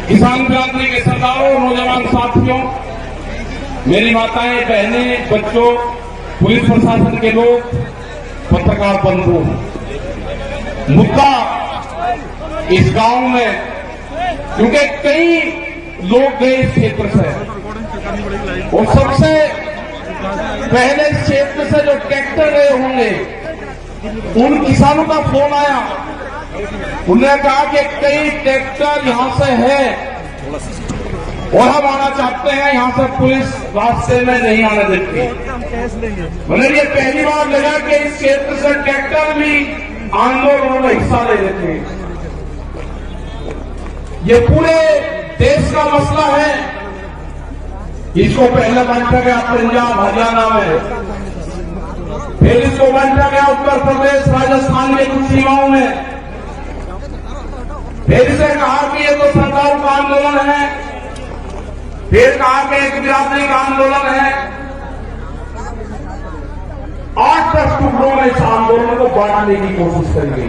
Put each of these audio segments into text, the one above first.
किसान क्रांति के सरदारों, नौजवान साथियों, मेरी माताएं, बहनें, बच्चों, पुलिस प्रशासन के लोग, पत्रकार बंधु, मुद्दा इस गांव में, क्योंकि कई लोग गए इस क्षेत्र से और सबसे पहले इस क्षेत्र से जो ट्रैक्टर गए होंगे उन किसानों का फोन आया। उन्होंने कहा कि कई ट्रैक्टर यहां से है और हम आना चाहते हैं, यहां से पुलिस रास्ते में नहीं आने देती। मतलब ये पहली बार लगा कि इस क्षेत्र से ट्रैक्टर भी आंदोलन में हिस्सा ले लेते हैं। ये पूरे देश का मसला है। इसको पहले बांटा गया पंजाब हरियाणा में, फिर इसको बांटा गया उत्तर प्रदेश राजस्थान के कुछ सीमाओं में, फिर से कहा कि ये तो सरकार का आंदोलन है, फिर कहा कि एक बिरादरी का आंदोलन है। 8-10 टुकड़ों में इस आंदोलन को बांटने की कोशिश करेंगे।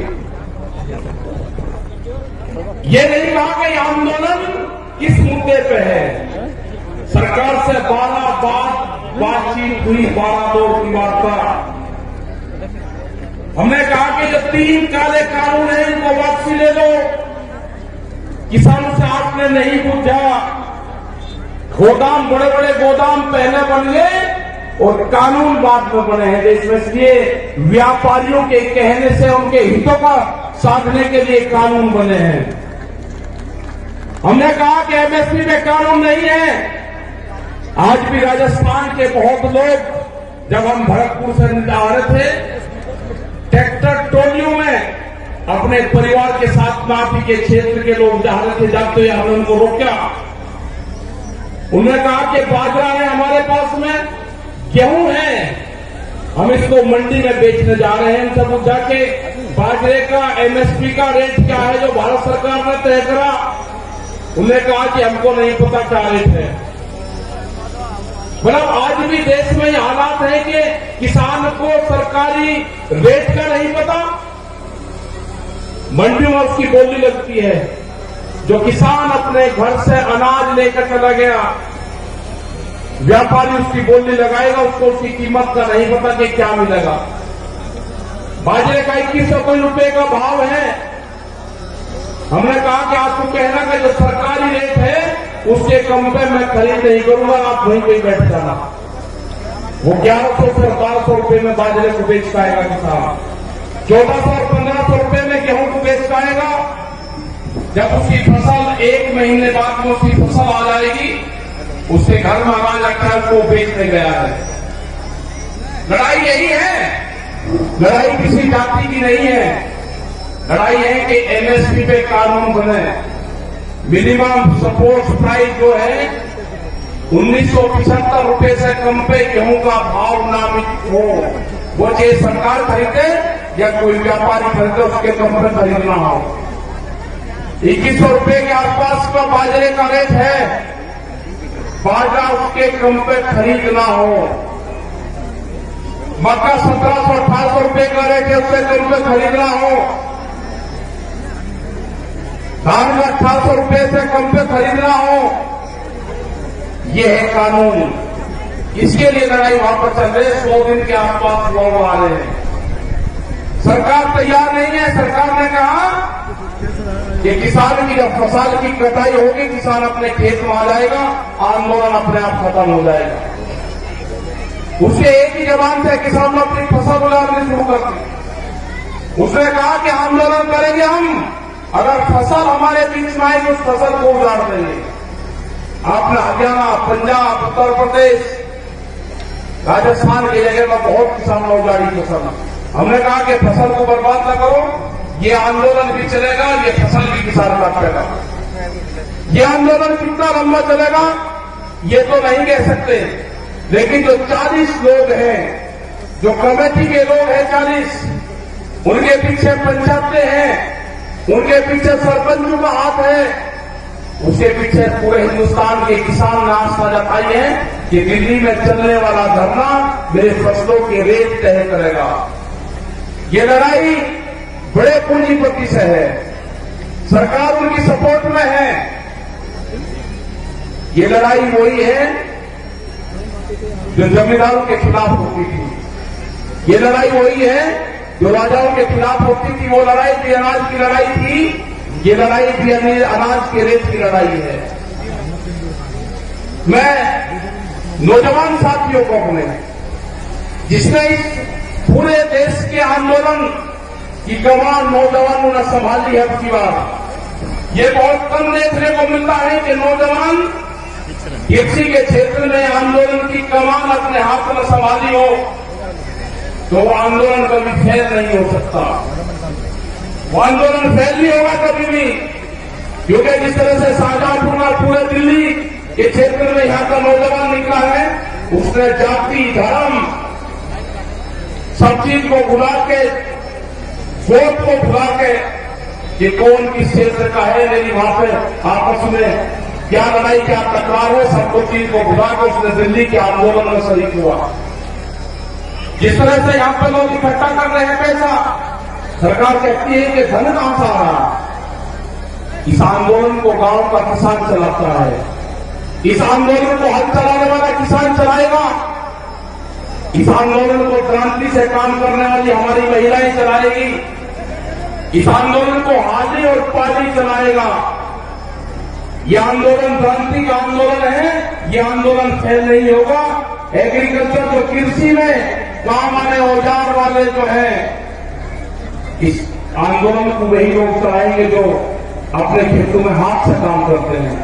ये नहीं कहा कि यह आंदोलन किस मुद्दे पे है। सरकार से 12 बार बातचीत हुई, 12 दौर की वार्ता। हमने कहा कि जो 3 काले कानून हैं इनको वापसी ले लो। किसानों से आपने नहीं पूछा। गोदाम, बड़े बड़े गोदाम पहले बन गए और कानून बाद में बने हैं देश में, इसलिए व्यापारियों के कहने से उनके हितों का साधने के लिए कानून बने हैं। हमने कहा कि एमएसपी में कानून नहीं है। आज भी राजस्थान के बहुत लोग, जब हम भरतपुर से आ रहे थे, ट्रैक्टर टोलियों में अपने परिवार के साथ माफी के क्षेत्र के लोग जा रहे थे, जाते हुए हमने उनको रोका। उन्होंने कहा कि बाजरा है हमारे पास में, गेहूं है, हम इसको मंडी में बेचने जा रहे हैं। उनसे पूछा कि बाजरे का एमएसपी का रेट क्या है जो भारत सरकार ने तय करा। उन्होंने कहा कि हमको नहीं पता क्या रेट है। मतलब आज भी देश में ये हालात है कि किसान को सरकारी रेट का नहीं पता। मंडियों में उसकी बोली लगती है। जो किसान अपने घर से अनाज लेकर चला गया, व्यापारी उसकी बोली लगाएगा, उसको उसकी कीमत का नहीं पता कि क्या मिलेगा। बाजरे का 2100 रुपए का भाव है। हमने कहा कि आपको कहना कि जो सरकारी रेट है उसके कम पे मैं खरीद नहीं करूंगा, आप वहीं पे बैठ जाना। वो 1100 से 1200 रुपए में बाजरे को बेच पाएगा किसान, 1400 और 1500 रुपए में गेहूं को बेच पाएगा। जब उसकी फसल 1 महीने बाद में उसकी फसल आ जाएगी, उसके घर में अनाज रखा है, उसको बेचने गया है। लड़ाई यही है। लड़ाई किसी जाति की नहीं है। लड़ाई है कि एमएसपी पे कानून बने। मिनिमम सपोर्ट प्राइस जो है 1975 रुपए से कम पे गेहूं का भाव नामित हो। वो चाहे सरकार खरीदे या कोई व्यापारी खरीदे, उसके कम पे खरीदना हो। 2100 रुपए के आसपास का बाजरे का रेट है। बाजरा उसके कम पे खरीदना हो। मक्का 1700-1800 रुपए का रेट है, उससे कम पे खरीदना हो। धान में 1800 रुपए से कम पे खरीदना हो। यह है कानून। इसके लिए लड़ाई वहां पर चल रही है। 100 दिन के आसपास लोग आ रहे हैं। सरकार तैयार नहीं है। सरकार ने कहा कि किसान की जब फसल की कटाई होगी, किसान अपने खेत में आ जाएगा, आंदोलन अपने आप खत्म हो जाएगा। उसके एक ही जबान से किसान ने अपनी फसल उड़ानी शुरू कर दी। उसने कहा कि आंदोलन करेंगे हम, अगर फसल हमारे बीच में आएगी उस फसल को उजाड़ देंगे। आपने हरियाणा, पंजाब, उत्तर प्रदेश, राजस्थान की जगह में बहुत किसानों ने उजाड़ी फसल। हमने कहा कि फसल को बर्बाद न करो, ये आंदोलन भी चलेगा, ये फसल भी किसान काटेगा। ये आंदोलन कितना लंबा चलेगा ये तो नहीं कह सकते, लेकिन जो 40 लोग हैं, जो कमेटी के लोग हैं 40, उनके पीछे पंचायतें हैं, उनके पीछे सरपंचों का हाथ है, उसके पीछे पूरे हिंदुस्तान के किसान ने आस्था जताई है कि दिल्ली में चलने वाला धरना मेरे फसलों के रेट तय करेगा। ये लड़ाई बड़े पूंजीपति से है। सरकार उनकी सपोर्ट में है। ये लड़ाई वही है जो जमींदारों के खिलाफ होती थी। ये लड़ाई वही है जो राजाओं के खिलाफ होती थी। वो लड़ाई भी अनाज की लड़ाई थी, ये लड़ाई भी अनाज के रेत की लड़ाई है। मैं नौजवान साथियों को अपने, जिसने इस पूरे देश के आंदोलन की कमान नौजवानों ने संभाली है, आपकी बात ये बहुत कम देखने को मिलता है कि नौजवान किसी के क्षेत्र में आंदोलन की कमान अपने हाथ में संभाली हो, तो वो आंदोलन कभी फेल नहीं हो सकता। वो आंदोलन फेल नहीं होगा कभी भी, क्योंकि जिस तरह से शाहजहांपुर और पूरे दिल्ली के क्षेत्र में यहां का नौजवान निकला है, उसने जाति धर्म सब चीज को भुला के, वोट को भुला के कि कौन किस क्षेत्र का है, मेरी वहां पर आपस में क्या लड़ाई क्या तकरार है, सबको चीज को भुला के उसने दिल्ली के आंदोलन में शरीक हुआ। जिस तरह से यहां पर लोग इकट्ठा कर रहे हैं पैसा, सरकार कहती है कि धन कहां से आ रहा है। इस आंदोलन को गांव का किसान चलाता है, इस आंदोलन को हल चलाने वाला किसान चलाएगा, इस आंदोलन को क्रांति से काम करने वाली हमारी महिलाएं चलाएगी, इस आंदोलन को हाजी और पाजी चलाएगा। यह आंदोलन क्रांति का आंदोलन है, यह आंदोलन फेल नहीं होगा। एग्रीकल्चर जो कृषि में काम आने औजार वाले जो हैं, इस आंदोलन को वही लोग चलाएंगे जो अपने खेतों में हाथ से काम करते हैं।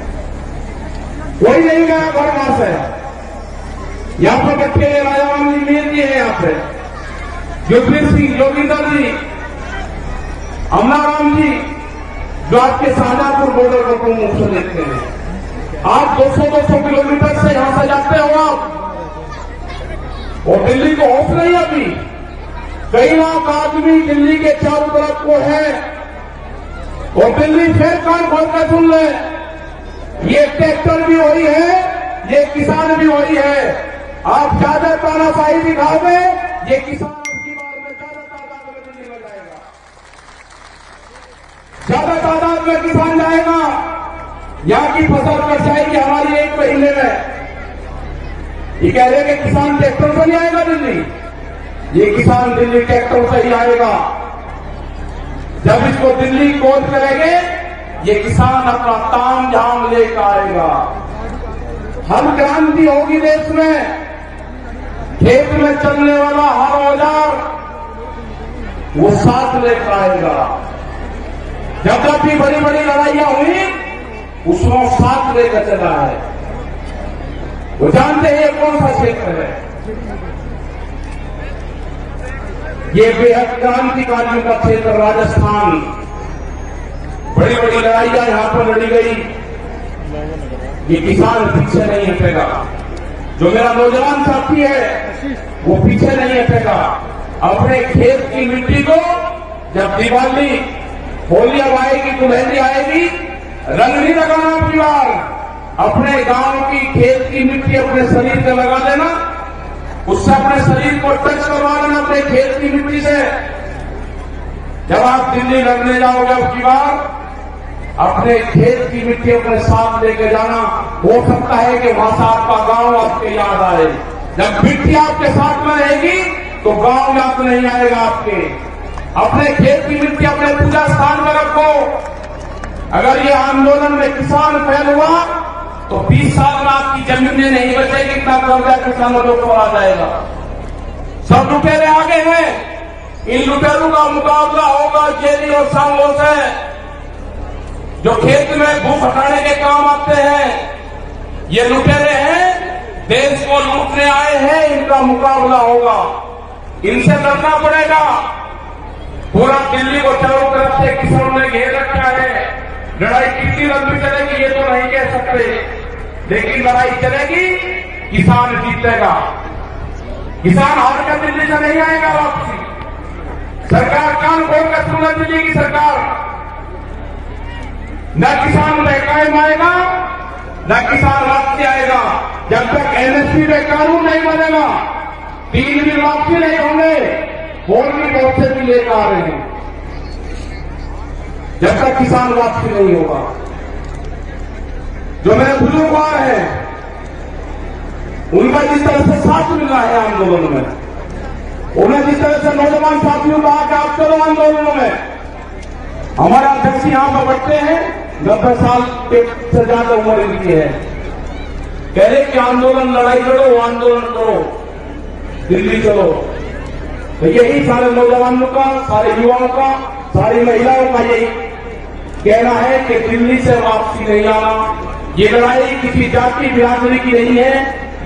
कोई नहीं गया घर वहां से, यहां पर बच्चे राजाराम जी मीर जी है, यहां पे युद्धवीर सिंह जोगिंदर जी, अमनाराम जी, जो आपके शाहजहांपुर बॉर्डर को तुम मुख से देखते हैं। आप 200-200 किलोमीटर से यहां से जाते हो आप, और दिल्ली को होश नहीं अभी। कई लाख आदमी दिल्ली के चारों तरफ को है, और दिल्ली फिर कान खोल कर सुन ले, ये ट्रैक्टर भी वही है, ये किसान भी वही है। आप ज्यादा तानाशाही दिखाओगे, ये किसान आपकी बार में ज्यादा तादाद में दिल्ली में जाएगा, ज्यादा तादाद में किसान जाएगा। यहां की फसल कट जाएगी हमारी 1 महीने में। ये कह रहे हैं कि किसान ट्रैक्टर से नहीं आएगा दिल्ली, ये किसान दिल्ली ट्रैक्टर से ही आएगा। जब इसको दिल्ली कोच करेंगे, ये किसान अपना ताम झाम लेकर आएगा। हर क्रांति होगी देश में, खेत में चलने वाला हर औजार वो साथ लेकर आएगा। जब जब भी बड़ी बड़ी लड़ाइयां हुई, उसमें साथ लेकर चला है। वो जानते हैं ये कौन सा क्षेत्र है, ये बेहद क्रांतिकारियों का क्षेत्र राजस्थान। बड़ी बड़ी लड़ाइयां यहां पर लड़ी गई, ये किसान पीछे नहीं हटेगा। जो मेरा नौजवान साथी है वो पीछे नहीं हटेगा। अपने खेत की मिट्टी को जब दिवाली होली अब आएगी, दुल्हनी आएगी, रंग नहीं लगाना अपनी बार, अपने गांव की खेत की मिट्टी अपने शरीर पे लगा देना, उससे अपने शरीर को टच करवा लेना अपने खेत की मिट्टी से। जब आप दिल्ली लड़ने जाओगे अब की बार, अपने खेत की मिट्टी अपने साथ लेके जाना। हो सकता है कि वहां से आपका गांव आपके याद आए। जब मिट्टी आपके साथ में रहेगी तो गांव याद नहीं आएगा आपके। अपने खेत की मिट्टी अपने पूजा स्थान में रखो। अगर ये आंदोलन में किसान फेल हुआ तो 20 साल में आपकी जमीनें नहीं बचेगी, इतना कर्जा किसानों को आ जाएगा। सब लुटेरे आगे हैं, इन लुटेरों का मुकाबला होगा जेली और सांगों से, जो खेत में भूख हटाने के काम आते हैं। ये लुटेरे हैं, देश को लूटने आए हैं, इनका मुकाबला होगा, इनसे लड़ना पड़ेगा। पूरा दिल्ली को चारों तरफ से किसानों ने घेर रखा है। लड़ाई कितनी लंबी चलेगी ये तो नहीं कह सकते, लेकिन लड़ाई चलेगी, किसान जीतेगा। किसान हार कर दिल्ली से नहीं आएगा वापसी। सरकार कान खोल कर सुना, दिल्ली की सरकार न किसान महकाम आएगा, न किसान वापसी आएगा। जब तक एमएसपी में कानून नहीं बनेगा, 3 दिन वापसी नहीं होंगे, और भी बहुत से भी लेकर आ रहे हैं। जब तक किसान वापसी नहीं होगा, जो मेरे बुजुर्गवार हैं, उनका जिस तरह से साथ मिल रहा है आंदोलन में, उन्हें जिस तरह से नौजवान साथियों को आके आप चलो आंदोलनों में, हमारे अध्यक्ष यहां पर बैठते हैं, 90 साल से ज्यादा उम्र इनकी है, कह रहे कि आंदोलन लड़ाई लड़ो, आंदोलन करो, दिल्ली चलो। तो यही सारे नौजवानों का, सारे युवाओं का, सारी महिलाओं का यही कहना है कि दिल्ली से वापसी नहीं आना। ये लड़ाई किसी जाति बिरादरी की नहीं है,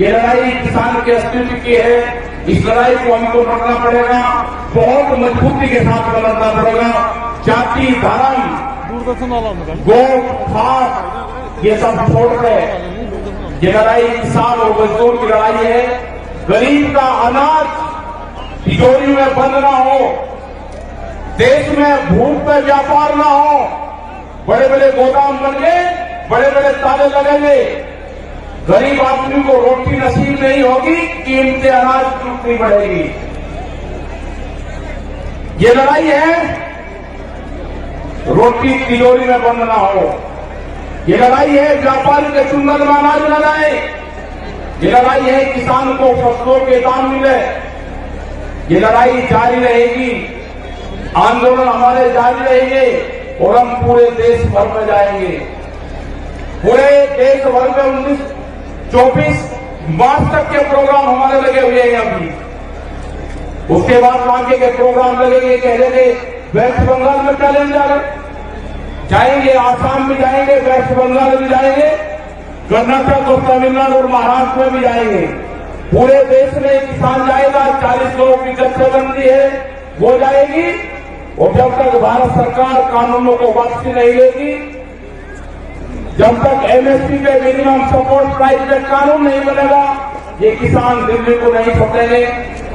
ये लड़ाई किसान के अस्तित्व की है। इस लड़ाई को हमको लड़ना पड़ेगा, बहुत मजबूती के साथ लड़ना पड़ेगा। जाति, धर्म, गोद, खाद ये सब छोड़ कर ये लड़ाई किसान और मजदूर की लड़ाई है। गरीब का अनाज तिजोरी में बंद ना हो, देश में भूख पे व्यापार ना हो, बड़े बड़े गोदाम बन गए, बड़े बड़े ताले लगेंगे, गरीब आदमी को रोटी नसीब नहीं होगी, कीमतें अनाज की उतनी बढ़ेगी। ये लड़ाई है रोटी तिजोरी में बंद ना हो, ये लड़ाई है व्यापारी के चुंगल में अनाज न जाए, ये लड़ाई है किसान को फसलों के दाम मिले। ये लड़ाई जारी रहेगी, आंदोलन हमारे जारी रहेंगे और हम पूरे देश भर में जाएंगे। पूरे देश भर में 24 मार्च तक के प्रोग्राम हमारे लगे हुए हैं अभी। उसके बाद आगे के प्रोग्राम लगेंगे, कह रहे वेस्ट बंगाल में कैलेंडर जाएंगे, आसाम में जाएंगे, वेस्ट बंगाल में जाएंगे, कर्नाटक और तमिलनाडु और महाराष्ट्र में भी जाएंगे। पूरे देश में किसान जाएगा, 40 लोगों की जत्थेबंदी है वो जाएगी। और जब तक भारत सरकार कानूनों को वापसी नहीं लेगी, जब तक एमएसपी पे मिनिमम सपोर्ट प्राइस पे कानून नहीं बनेगा, ये किसान दिल्ली को नहीं छोड़ेंगे।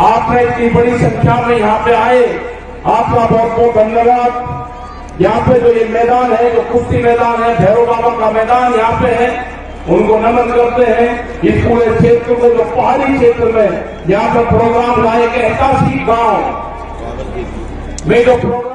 आपने इतनी बड़ी संख्या में यहाँ पे आए, आपका बहुत बहुत धन्यवाद। यहाँ पे जो ये मैदान है, जो कुश्ती मैदान है, भैरव बाबा का मैदान यहाँ पे है, उनको नमन करते हैं। इस पूरे क्षेत्र में, जो पहाड़ी क्षेत्र में यहाँ पे प्रोग्राम लाए के 81 गांव में जो प्रोग्राम